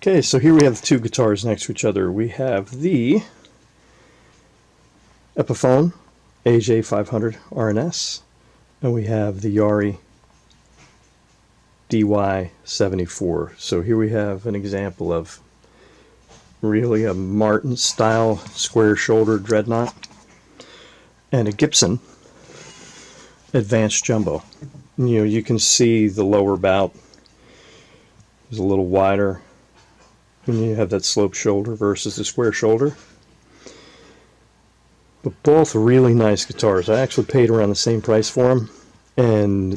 Okay, so here we have the two guitars next to each other. We have the Epiphone AJ 500 RNS, and we have the Yari DY 74. So here we have an example of really a Martin style square shoulder dreadnought and a Gibson advanced jumbo. You know, you can see the lower bout is a little wider when you have that sloped shoulder versus the square shoulder. But both really nice guitars. I actually paid around the same price for them, and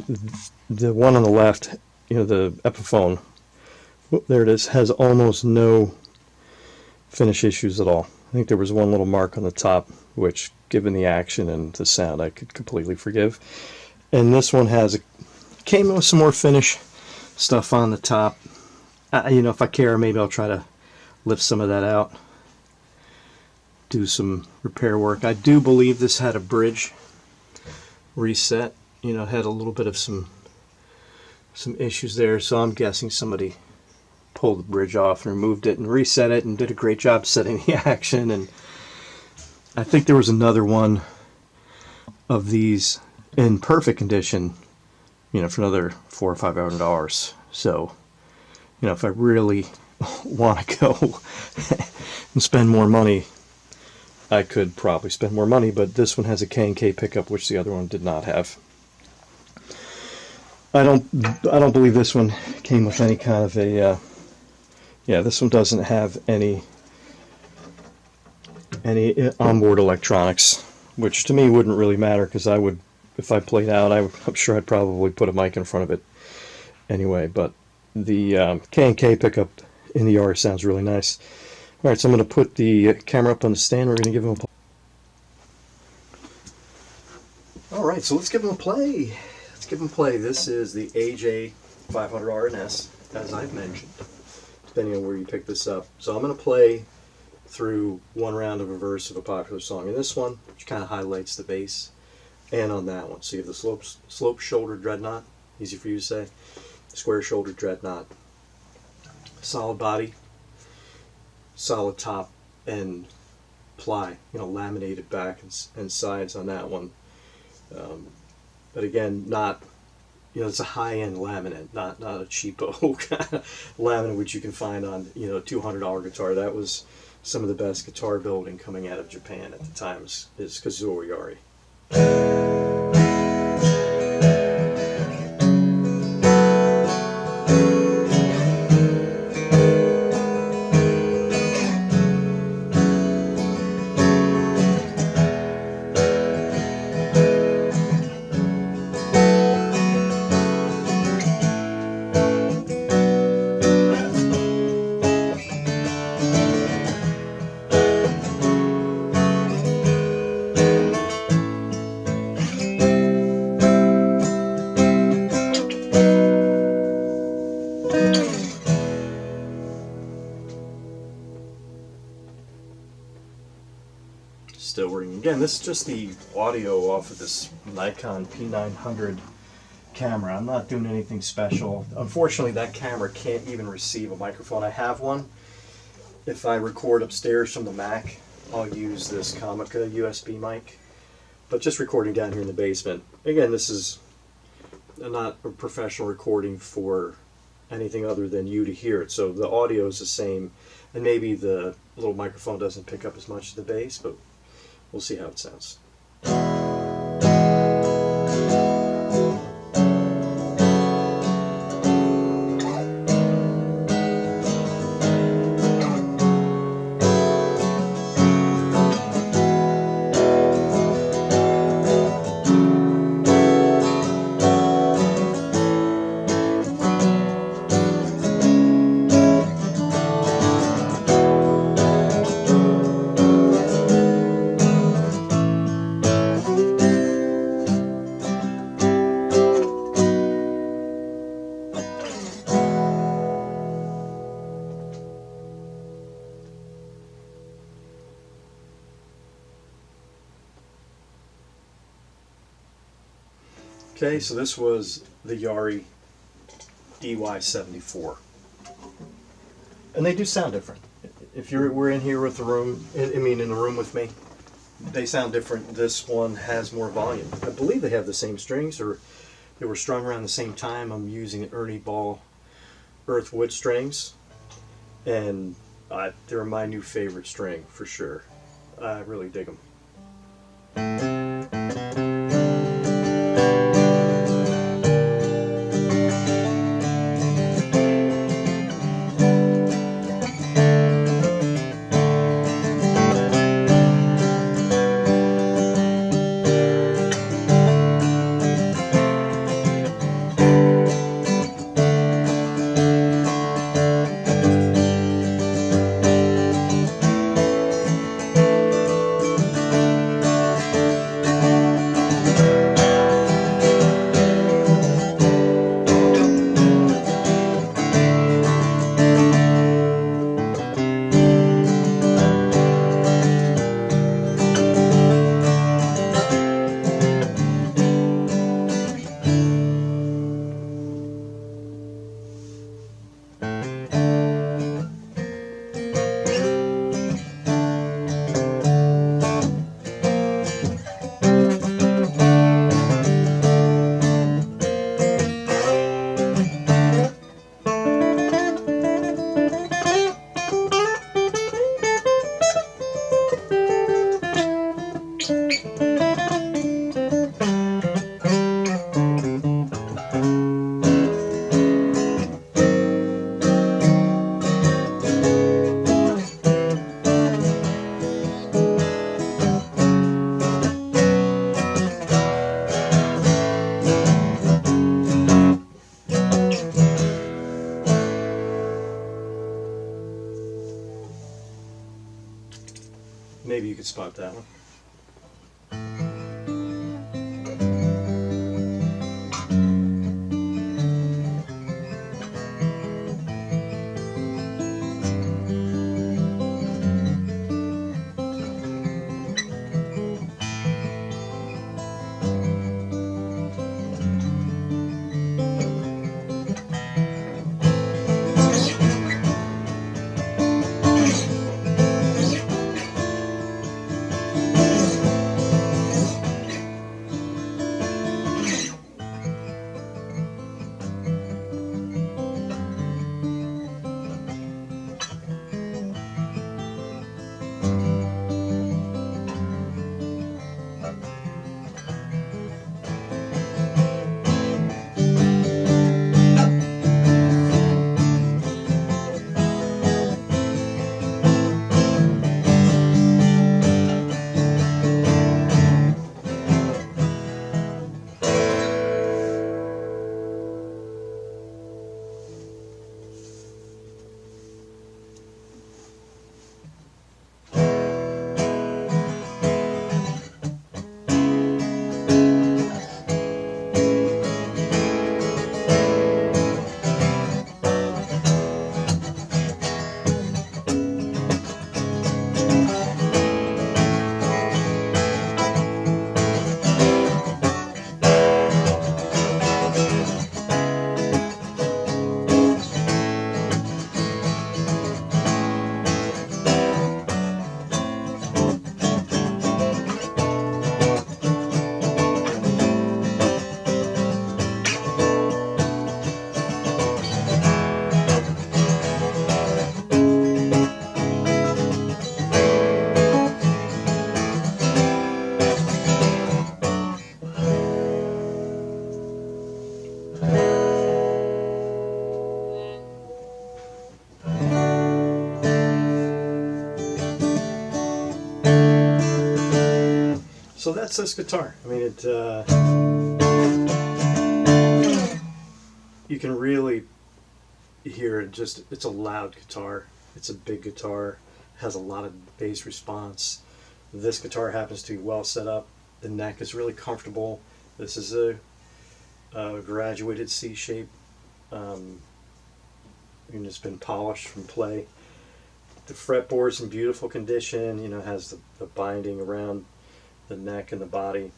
the one on the left, you know, the Epiphone, there it is, has almost no finish issues at all. I think there was one little mark on the top, which, given the action and the sound, I could completely forgive. And this one came with some more finish stuff on the top. You know, if I care, maybe I'll try to lift some of that out, do some repair work. I do believe this had a bridge reset. You know, it had a little bit of some issues there, so I'm guessing somebody pulled the bridge off and removed it and reset it and did a great job setting the action. And I think there was another one of these in perfect condition, you know, for another $400 or $500. So, you know, if I really want to go and spend more money, I could probably spend more money, but this one has a K&K pickup, which the other one did not have. I don't believe this one came with any kind of a yeah, this one doesn't have any onboard electronics, which to me wouldn't really matter, because I would, if I played out, I'm sure I'd probably put a mic in front of it anyway. But the K&K pickup in the Yari sounds really nice. Alright, so I'm going to put the camera up on the stand. We're going to give him a play. Alright, so let's give him a play. Let's give him a play. This is the AJ 500 RNS, as I've mentioned, depending on where you pick this up. So I'm going to play through one round of a verse of a popular song in this one, which kind of highlights the bass, and on that one. So you have the slope shoulder dreadnought, easy for you to say, square shoulder dreadnought, solid body, solid top, and ply, you know, laminated back and sides on that one. But again, not, you know, it's a high-end laminate, not a cheapo kind of laminate which you can find on, you know, a $200 guitar. That was some of the best guitar building coming out of Japan at the time is Kazuo Yari. Still ringing. Again, this is just the audio off of this Nikon P900 camera. I'm not doing anything special. Unfortunately, that camera can't even receive a microphone. I have one. If I record upstairs from the Mac, I'll use this Comica USB mic. But just recording down here in the basement. Again, this is not a professional recording for anything other than you to hear it. So the audio is the same, and maybe the little microphone doesn't pick up as much as the bass, but we'll see how it sounds. Okay, so this was the Yari DY74. And they do sound different. If we're in here with the room, I mean in the room with me, they sound different. This one has more volume. I believe they have the same strings, or they were strung around the same time. I'm using an Ernie Ball earth wood strings, and they're my new favorite string for sure. I really dig them. Maybe you could spot that one. So that's this guitar. I mean, you can really hear it. It's a loud guitar. It's a big guitar. Has a lot of bass response. This guitar happens to be well set up. The neck is really comfortable. This is a graduated C shape. And it's been polished from play. The fretboard's in beautiful condition. You know, has the binding around the neck and the body.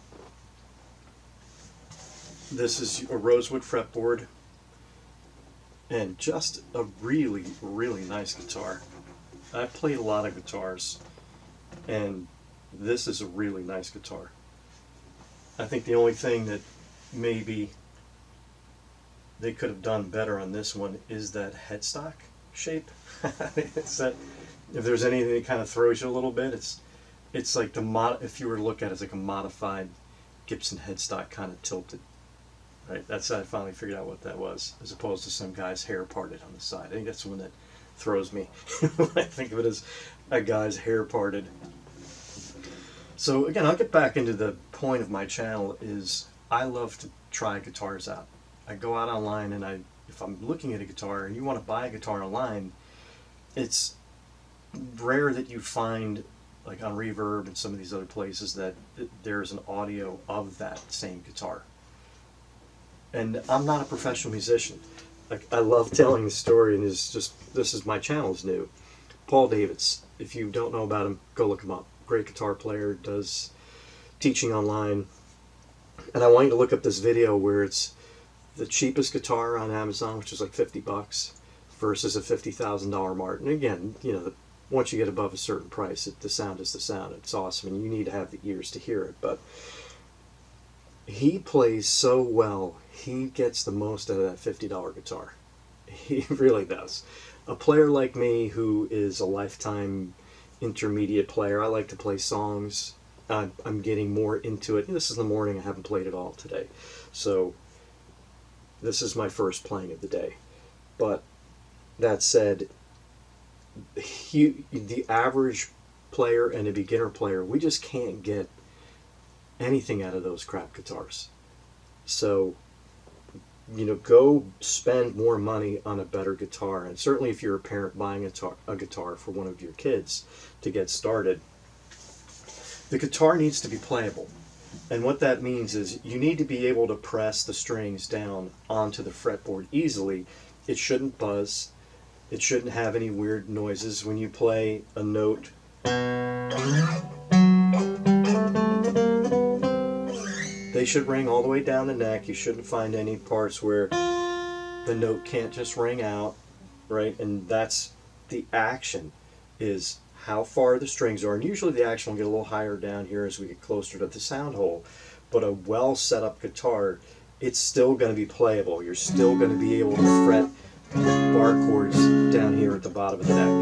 This is a rosewood fretboard, and just a really, really nice guitar. I've played a lot of guitars, and this is a really nice guitar. I think the only thing that maybe they could have done better on this one is that headstock shape. It's that, if there's anything that kind of throws you a little bit, it's like if you were to look at it, it's like a modified Gibson headstock kind of tilted. Right, that's how I finally figured out what that was, as opposed to some guy's hair parted on the side. I think that's the one that throws me when I think of it as a guy's hair parted. So again, I'll get back into the point of my channel is I love to try guitars out. I go out online and if I'm looking at a guitar and you want to buy a guitar online, it's rare that you find, like on Reverb and some of these other places, that there's an audio of that same guitar. And I'm not a professional musician. Like, I love telling the story, and this is my channel's new. Paul Davids, if you don't know about him, go look him up. Great guitar player, does teaching online. And I want you to look up this video where it's the cheapest guitar on Amazon, which is like $50, versus a $50,000 Martin. Again, you know, once you get above a certain price, the sound is the sound. It's awesome, and you need to have the ears to hear it. But he plays so well. He gets the most out of that $50 guitar. He really does. A player like me, who is a lifetime intermediate player, I like to play songs. I'm getting more into it. This is the morning. I haven't played it all today. So this is my first playing of the day. But that said, the average player and a beginner player, we just can't get anything out of those crap guitars. So, you know, go spend more money on a better guitar. And certainly if you're a parent buying a guitar for one of your kids to get started, the guitar needs to be playable. And what that means is you need to be able to press the strings down onto the fretboard easily. It shouldn't buzz. It shouldn't have any weird noises when you play a note. They should ring all the way down the neck. You shouldn't find any parts where the note can't just ring out, right? And that's the action, is how far the strings are. And usually the action will get a little higher down here as we get closer to the sound hole. But a well set up guitar, it's still going to be playable. You're still going to be able to fret bar chords down here at the bottom of the neck.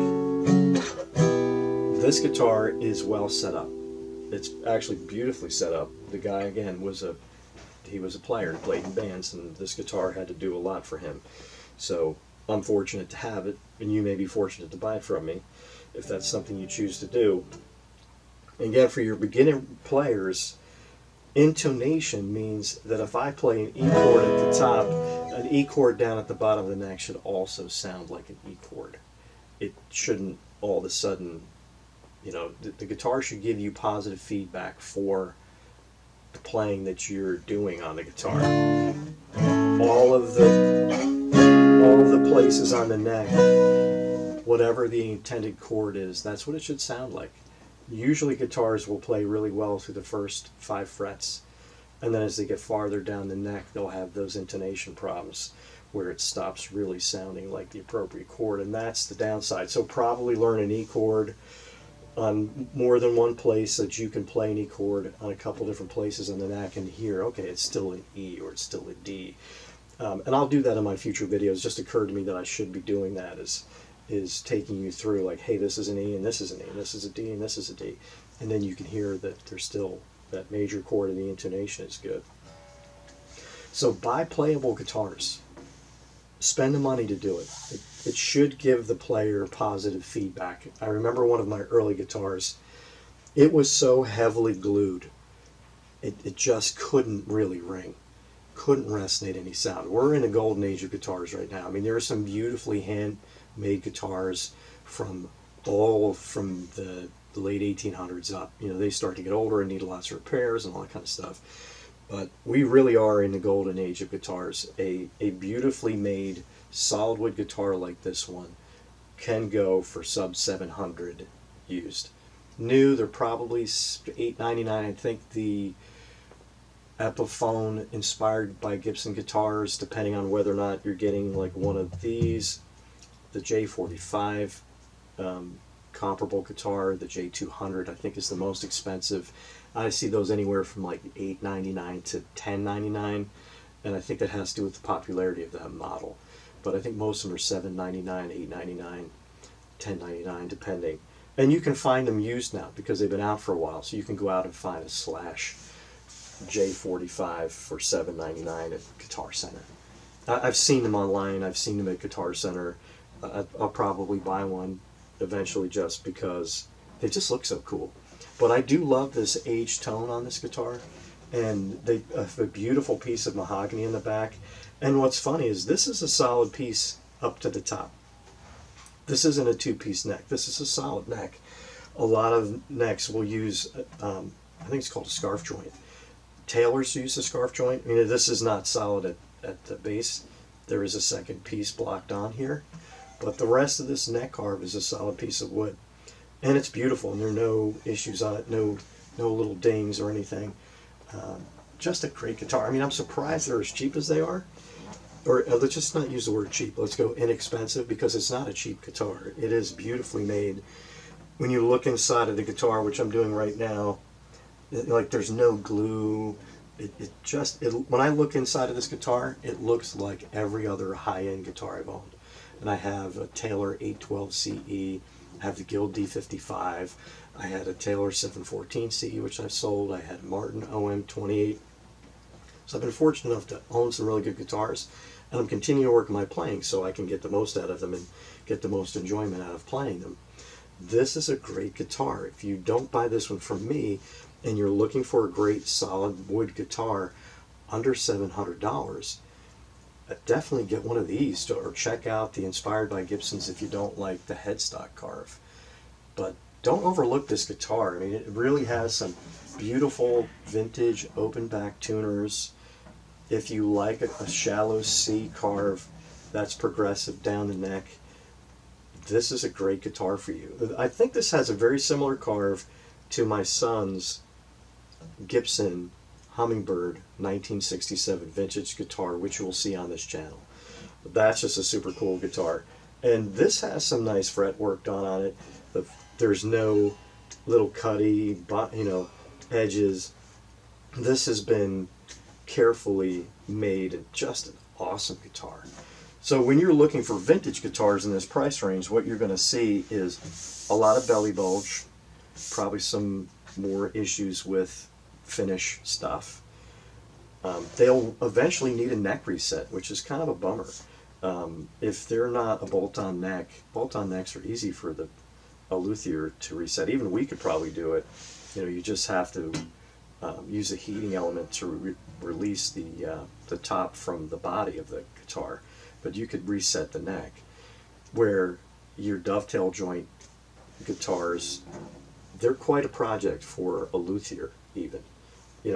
This guitar is well set up. It's actually beautifully set up. The guy, again, was a player, played in bands, and this guitar had to do a lot for him. So I'm fortunate to have it, and you may be fortunate to buy it from me if that's something you choose to do. And again, for your beginner players, intonation means that if I play an E chord at the top, an E chord down at the bottom of the neck should also sound like an E chord. It shouldn't all of a sudden, you know, the guitar should give you positive feedback for the playing that you're doing on the guitar. All of the places on the neck, whatever the intended chord is, that's what it should sound like. Usually guitars will play really well through the first 5 frets, and then as they get farther down the neck, they'll have those intonation problems where it stops really sounding like the appropriate chord, and that's the downside. So probably learn an E chord on more than one place, so that you can play an E chord on a couple different places on the neck and hear, okay, it's still an E or it's still a D. And I'll do that in my future videos. It just occurred to me that I should be doing that, is taking you through, like, hey, this is an E and this is an E and this is a D and this is a D. And then you can hear that there's still that major chord and the intonation is good. So buy playable guitars. Spend the money to do it. It should give the player positive feedback. I remember one of my early guitars, it was so heavily glued, it just couldn't really ring. Couldn't resonate any sound. We're in a golden age of guitars right now. I mean, there are some beautifully handmade guitars from the late 1800s up. You know, they start to get older and need lots of repairs and all that kind of stuff. But we really are in the golden age of guitars. A beautifully made solid wood guitar like this one can go for sub $700 used. New, they're probably $899. I think Epiphone inspired by Gibson guitars, depending on whether or not you're getting like one of these, the J45 comparable guitar, the J200 I think is the most expensive. I see those anywhere from like $8.99 to $10.99, and I think that has to do with the popularity of that model. But I think most of them are $7.99, $8.99, $10.99 depending. And you can find them used now because they've been out for a while, so you can go out and find a Slash J45 for $7.99 at Guitar Center. I've seen them online, I've seen them at Guitar Center. I'll probably buy one eventually just because they just look so cool. But I do love this aged tone on this guitar, and they have a beautiful piece of mahogany in the back. And what's funny is this is a solid piece up to the top. This isn't a two-piece neck. This is a solid neck. A lot of necks will use, I think it's called a scarf joint. Tailors use a scarf joint. I mean, this is not solid at the base. There is a second piece blocked on here, but the rest of this neck carve is a solid piece of wood. And it's beautiful, and there are no issues on it, no little dings or anything. Just a great guitar. I mean, I'm surprised they're as cheap as they are. Or let's just not use the word cheap. Let's go inexpensive, because it's not a cheap guitar. It is beautifully made. When you look inside of the guitar, which I'm doing right now, like there's no glue. When I look inside of this guitar, it looks like every other high-end guitar I've owned. And I have a Taylor 812 CE. I have the Guild D55. I had a Taylor 714 CE, which I've sold. I had a Martin OM 28. So I've been fortunate enough to own some really good guitars, and I'm continuing to work on my playing so I can get the most out of them and get the most enjoyment out of playing them. This is a great guitar. If you don't buy this one from me and you're looking for a great solid wood guitar under $700, definitely get one of these, or check out the Inspired by Gibsons if you don't like the headstock carve. But don't overlook this guitar. I mean, it really has some beautiful vintage open back tuners. If you like a shallow C carve that's progressive down the neck, this is a great guitar for you. I think this has a very similar carve to my son's Gibson Hummingbird 1967 vintage guitar, which you will see on this channel. But that's just a super cool guitar. And this has some nice fretwork done on it. There's no little cutty, edges. This has been carefully made, and just an awesome guitar. So when you're looking for vintage guitars in this price range, what you're going to see is a lot of belly bulge, probably some more issues with finish stuff. They'll eventually need a neck reset, which is kind of a bummer. If they're not a bolt-on necks are easy for a luthier to reset. Even we could probably do it. You just have to use a heating element to release the top from the body of the guitar. But you could reset the neck. Where your dovetail joint guitars, they're quite a project for a luthier even.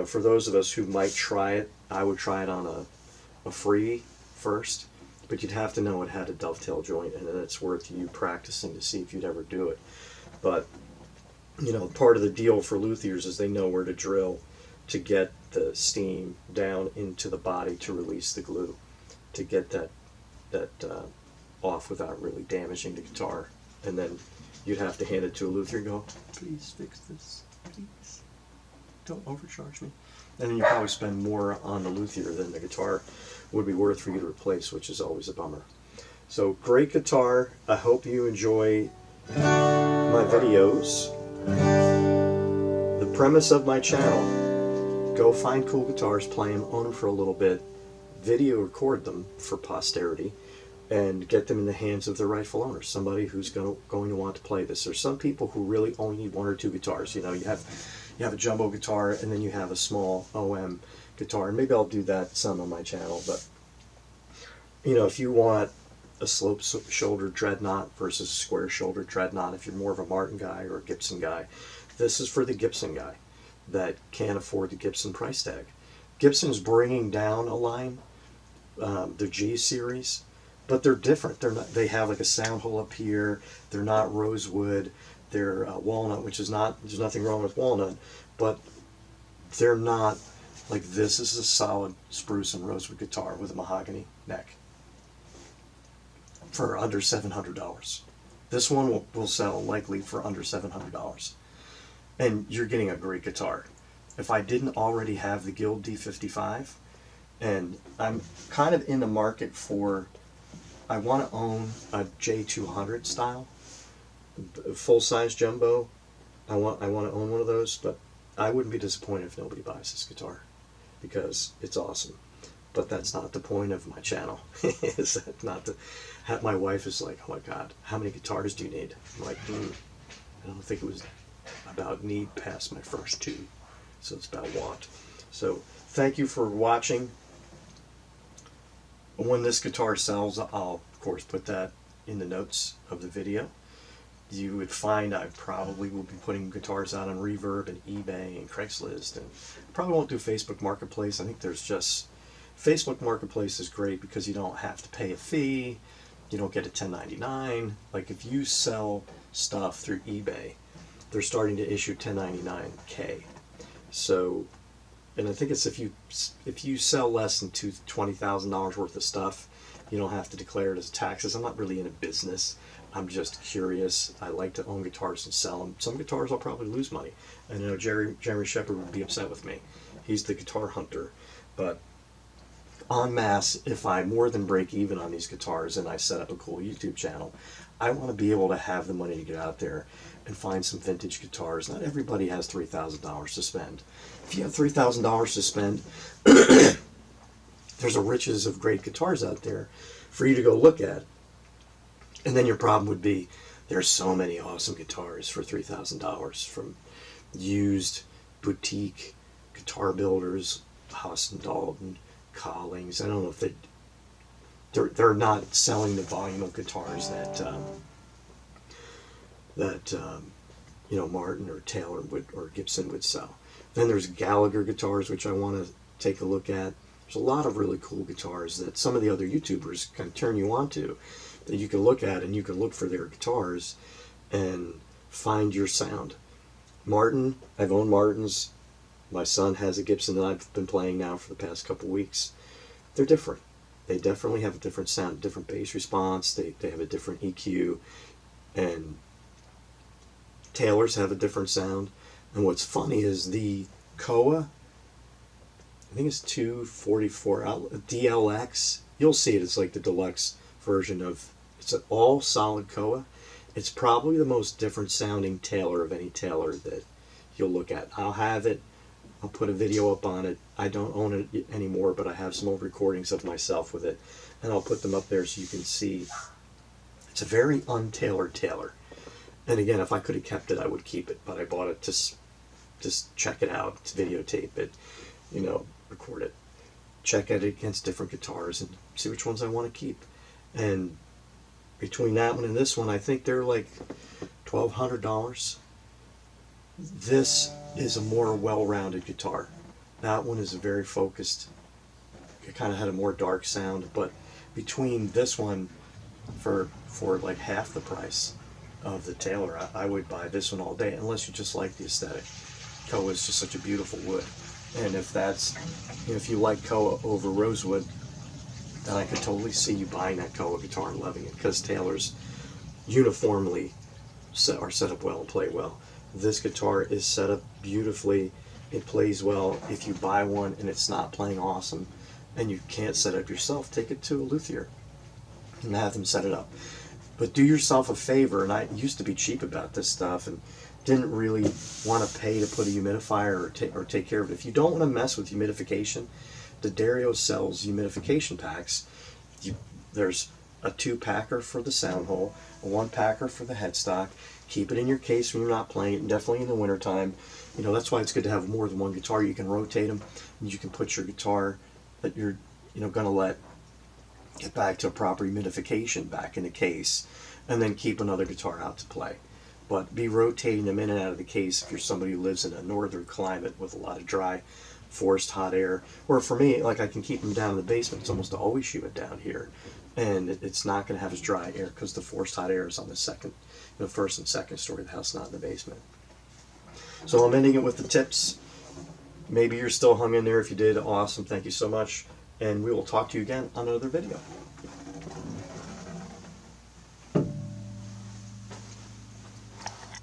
For those of us who might try it, I would try it on a free first, but you'd have to know it had a dovetail joint, and then it's worth you practicing to see if you'd ever do it. But part of the deal for luthiers is they know where to drill to get the steam down into the body to release the glue, to get that off without really damaging the guitar. And then you'd have to hand it to a luthier and go, please fix this, please. Don't overcharge me. And then you probably spend more on the luthier than the guitar would be worth for you to replace, which is always a bummer. So great guitar. I hope you enjoy my videos. The premise of my channel: go find cool guitars, play them, own them for a little bit, video record them for posterity, and get them in the hands of the rightful owner, somebody who's going to want to play this. There's some people who really only need one or two guitars. You have a jumbo guitar, and then you have a small OM guitar, and maybe I'll do that some on my channel. But if you want a slope shoulder dreadnought versus a square shoulder dreadnought, if you're more of a Martin guy or a Gibson guy, this is for the Gibson guy that can't afford the Gibson price tag. Gibson's bringing down a line, the G series, but they're different. They have like a sound hole up here. They're not rosewood. They're walnut, which is not. There's nothing wrong with walnut, but they're not Like this is a solid spruce and rosewood guitar with a mahogany neck for under $700. This one will sell likely for under $700. And you're getting a great guitar. If I didn't already have the Guild D55, and I'm kind of in the market for, I want to own a J200 style, full-size jumbo. I want to own one of those, but I wouldn't be disappointed if nobody buys this guitar because it's awesome. But that's not the point of my channel. Is that not the? My wife is like, oh my God, how many guitars do you need? I'm like, I don't think it was about need past my first two, so it's about want. So thank you for watching. When this guitar sells, I'll of course put that in the notes of the video. You would find I probably will be putting guitars out on Reverb and eBay and Craigslist, and probably won't do Facebook Marketplace. I think there's just, Facebook Marketplace is great because you don't have to pay a fee, you don't get a 1099. Like if you sell stuff through eBay, they're starting to issue 1099K. So, and I think it's if you sell less than $20,000 worth of stuff, you don't have to declare it as taxes. I'm not really in a business. I'm just curious. I like to own guitars and sell them. Some guitars I'll probably lose money. I know Jeremy Shepard would be upset with me. He's the guitar hunter. But en masse, if I more than break even on these guitars and I set up a cool YouTube channel, I want to be able to have the money to get out there and find some vintage guitars. Not everybody has $3,000 to spend. If you have $3,000 to spend, there's a riches of great guitars out there for you to go look at. And then your problem would be there's so many awesome guitars for $3,000 from used boutique guitar builders, Haas and Dalton, Collings. I don't know if they're not selling the volume of guitars that you know, Martin or Taylor or Gibson would sell. Then there's Gallagher guitars, which I want to take a look at. There's a lot of really cool guitars that some of the other YouTubers can turn you on to, that you can look at, and you can look for their guitars and find your sound. Martin, I've owned Martins. My son has a Gibson that I've been playing now for the past couple weeks. They're different. They definitely have a different sound, different bass response. They have a different EQ, and Taylors have a different sound. And what's funny is the Koa, I think it's 244 DLX. You'll see it. It's like the deluxe version of, it's an all solid Koa. It's probably the most different sounding Taylor of any Taylor that you'll look at. I'll have it. I'll put a video up on it. I don't own it anymore, but I have some old recordings of myself with it, and I'll put them up there so you can see. It's a very untailored Taylor. And again, if I could have kept it, I would keep it, but I bought it to just check it out, to videotape it, you know, record it, check it against different guitars and see which ones I want to keep. And between that one and this one, I think they're like $1,200. This is a more well-rounded guitar. That one is a very focused, it kind of had a more dark sound, but between this one for like half the price of the Taylor, I would buy this one all day, unless you just like the aesthetic. Koa is just such a beautiful wood, and if that's, you know, if you like Koa over rosewood, then I could totally see you buying that Koa guitar and loving it, because Taylors uniformly are set up well and play well. This guitar is set up beautifully. It plays well. If you buy one and it's not playing awesome and you can't set it up yourself, take it to a luthier and have them set it up. But do yourself a favor, and I used to be cheap about this stuff and didn't really want to pay to put a humidifier or take care of it. If you don't want to mess with humidification, the Dario sells humidification packs. There's a 2-packer for the sound hole, a 1-packer for the headstock. Keep it in your case when you're not playing it, definitely in the wintertime. You know, that's why it's good to have more than one guitar. You can rotate them, and you can put your guitar that you're, you know, going to let get back to a proper humidification back in the case, and then keep another guitar out to play. But be rotating them in and out of the case if you're somebody who lives in a northern climate with a lot of dry, forced hot air. Or for me, like, I can keep them down in the basement. It's almost always humid down here, and it's not going to have as dry air because the forced hot air is on the first and second story of the house, not in the basement. So I'm ending it with the tips. Maybe you're still hung in there. If you did, awesome. Thank you so much. And we will talk to you again on another video.